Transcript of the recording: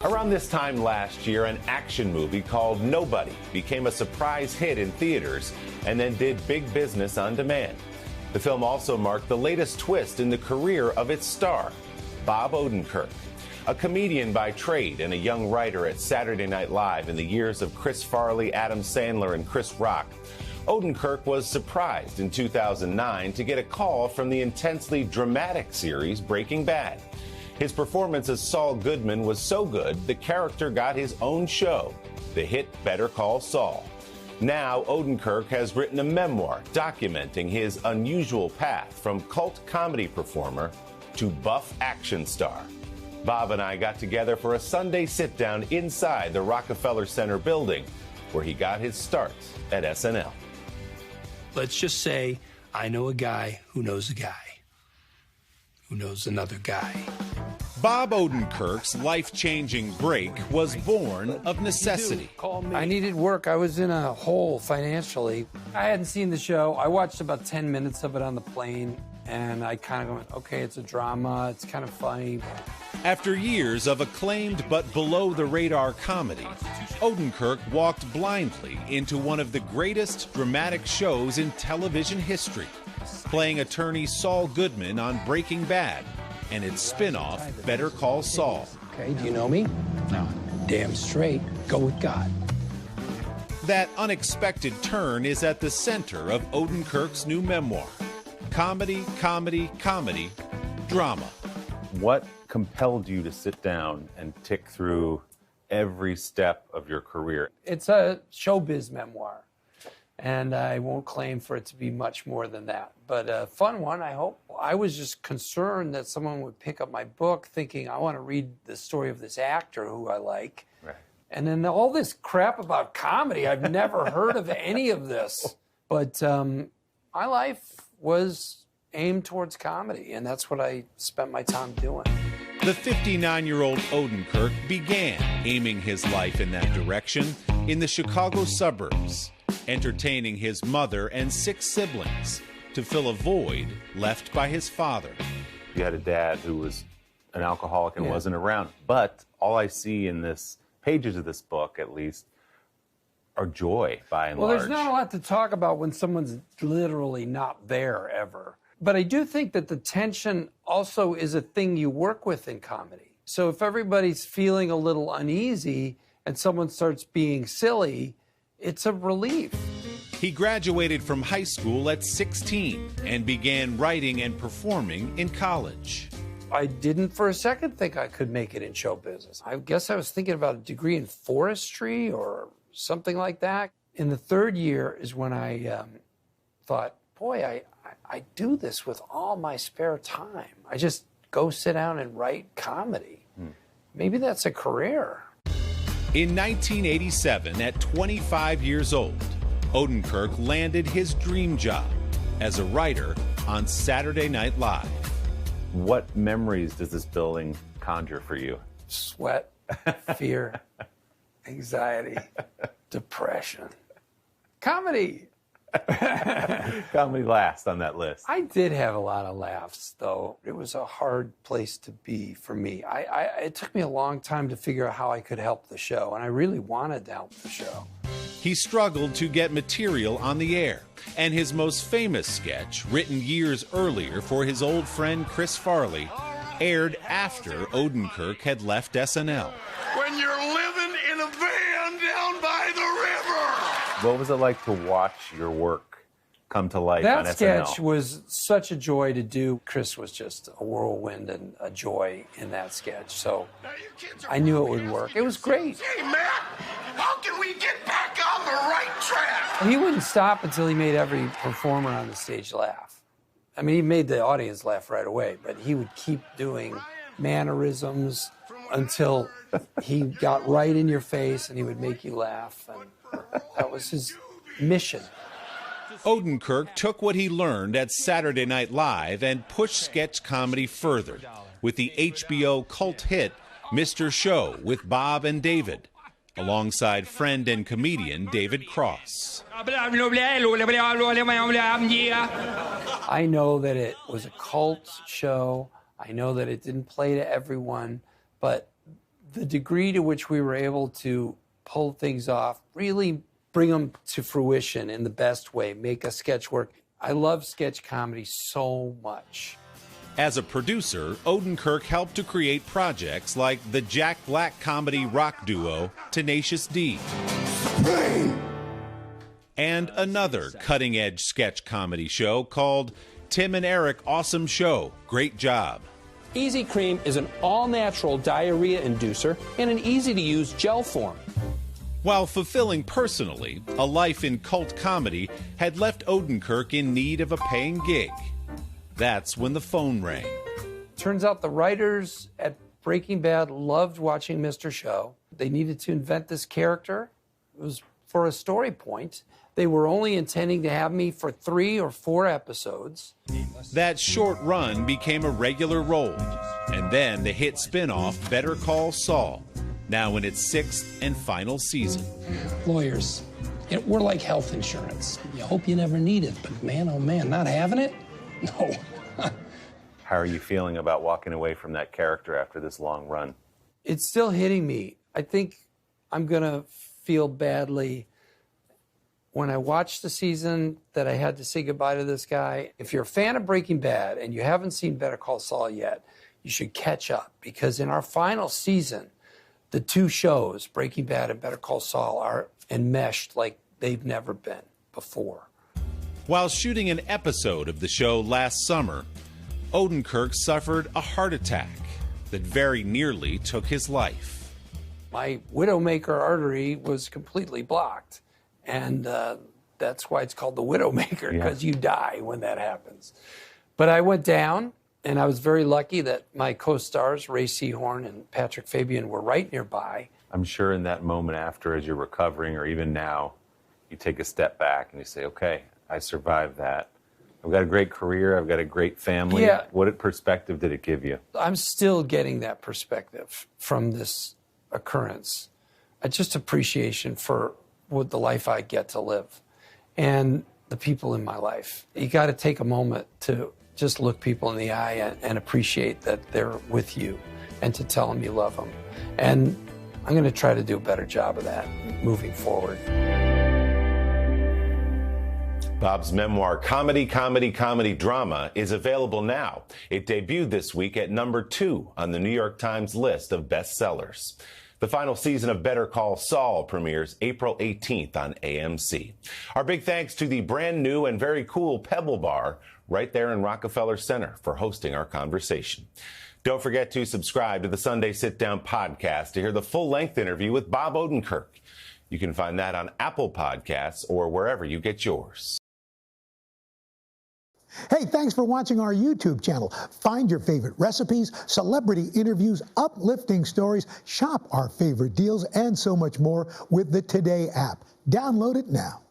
Around this time last year, an action movie called Nobody became a surprise hit in theaters and then did big business on demand. The film also marked the latest twist in the career of its star, Bob Odenkirk. A comedian by trade and a young writer at Saturday Night Live in the years of Chris Farley, Adam Sandler, and Chris Rock, Odenkirk was surprised in 2009 to get a call from the intensely dramatic series Breaking Bad. His performance as Saul Goodman was so good, the character got his own show, the hit Better Call Saul. Now, Odenkirk has written a memoir documenting his unusual path from cult comedy performer to buff action star. Bob and I got together for a Sunday sit-down inside the Rockefeller Center building, where he got his start at SNL. Let's just say I know a guy who knows a guy who knows another guy. Bob Odenkirk's life-changing break was born of necessity. I needed work. I was in a hole financially. I hadn't seen the show. I watched about 10 minutes of it on the plane, and I kind of went, okay, it's a drama. It's kind of funny. After years of acclaimed but below-the-radar comedy, Odenkirk walked blindly into one of the greatest dramatic shows in television history, playing attorney Saul Goodman on Breaking Bad and its spin-off, Better Call Saul. Okay, do you know me? No. Damn straight. Go with God. That unexpected turn is at the center of Odenkirk's new memoir. Comedy, comedy, comedy, drama. What compelled you to sit down and tick through every step of your career? It's a showbiz memoir, and I won't claim for it to be much more than that, but a fun one, I hope. I was just concerned that someone would pick up my book thinking, I want to read the story of this actor who I like. Right. And then all this crap about comedy, I've never heard of any of this. But my life was aimed towards comedy, and that's what I spent my time doing. The 59-year-old Odenkirk began aiming his life in that direction in the Chicago suburbs, entertaining his mother and 6 siblings to fill a void left by his father. You had a dad who was an alcoholic and wasn't around, but all I see in this pages of this book, at least, are joy by and large. Well, there's not a lot to talk about when someone's literally not there ever. But I do think that the tension also is a thing you work with in comedy. So if everybody's feeling a little uneasy and someone starts being silly, it's a relief. He graduated from high school at 16 and began writing and performing in college. I didn't for a second think I could make it in show business. I guess I was thinking about a degree in forestry or something like that. In the 3rd year is when I thought, boy, I do this with all my spare time. I just go sit down and write comedy. Maybe that's a career. In 1987, at 25 years old, Odenkirk landed his dream job as a writer on Saturday Night Live. What memories does this building conjure for you? Sweat, fear, anxiety, depression. Comedy. Comedy last on that list. I did have a lot of laughs, though. It was a hard place to be for me. It took me a long time to figure out how I could help the show, and I really wanted to help the show. He struggled to get material on the air, and his most famous sketch, written years earlier for his old friend Chris Farley, aired after Odenkirk had left SNL. When you're living in a van down by the river! What was it like to watch your work come to life on SNL? That sketch was such a joy to do. Chris was just a whirlwind and a joy in that sketch, so I knew it would work. It was great. Hey, Matt, how can we get back on the right track? He wouldn't stop until he made every performer on the stage laugh. I mean, he made the audience laugh right away, but he would keep doing mannerisms until he got right in your face and he would make you laugh, and that was his mission. Odenkirk took what he learned at Saturday Night Live and pushed sketch comedy further with the HBO cult hit Mr. Show with Bob and David, alongside friend and comedian David Cross. I know that it was a cult show. I know that it didn't play to everyone, but the degree to which we were able to pull things off, really bring them to fruition in the best way, make a sketch work. I love sketch comedy so much. As a producer, Odenkirk helped to create projects like the Jack Black comedy rock duo Tenacious D. And another cutting-edge sketch comedy show called Tim and Eric Awesome Show. Great job. Easy Cream is an all-natural diarrhea inducer in an easy-to-use gel form. While fulfilling personally, a life in cult comedy had left Odenkirk in need of a paying gig. That's when the phone rang. Turns out the writers at Breaking Bad loved watching Mr. Show. They needed to invent this character. It was for a story point. They were only intending to have me for 3 or 4 episodes. That short run became a regular role. And then the hit spin-off Better Call Saul, now in its 6th and final season. Lawyers, we're like health insurance. You hope you never need it, but man, oh man, not having it? No. How are you feeling about walking away from that character after this long run? It's still hitting me. I think I'm going to feel badly when I watch the season that I had to say goodbye to this guy. If you're a fan of Breaking Bad and you haven't seen Better Call Saul yet, you should catch up, because in our final season, the 2 shows, Breaking Bad and Better Call Saul, are enmeshed like they've never been before. While shooting an episode of the show last summer, Odenkirk suffered a heart attack that very nearly took his life. My widowmaker artery was completely blocked, and that's why it's called the widowmaker, because you die when that happens. But I went down, and I was very lucky that my co-stars, Ray Seahorn and Patrick Fabian, were right nearby. I'm sure in that moment after, as you're recovering, or even now, you take a step back and you say, okay, I survived that. I've got a great career. I've got a great family. Yeah. What perspective did it give you? I'm still getting that perspective from this occurrence. Just appreciation for what the life I get to live and the people in my life. You got to take a moment to just look people in the eye and appreciate that they're with you, and to tell them you love them. And I'm going to try to do a better job of that moving forward. Bob's memoir, Comedy, Comedy, Comedy, Drama, is available now. It debuted this week at number 2 on the New York Times list of bestsellers. The final season of Better Call Saul premieres April 18th on AMC. Our big thanks to the brand new and very cool Pebble Bar right there in Rockefeller Center for hosting our conversation. Don't forget to subscribe to the Sunday Sitdown podcast to hear the full-length interview with Bob Odenkirk. You can find that on Apple Podcasts or wherever you get yours. Hey, thanks for watching our YouTube channel. Find your favorite recipes, celebrity interviews, uplifting stories, shop our favorite deals, and so much more with the Today app. Download it now.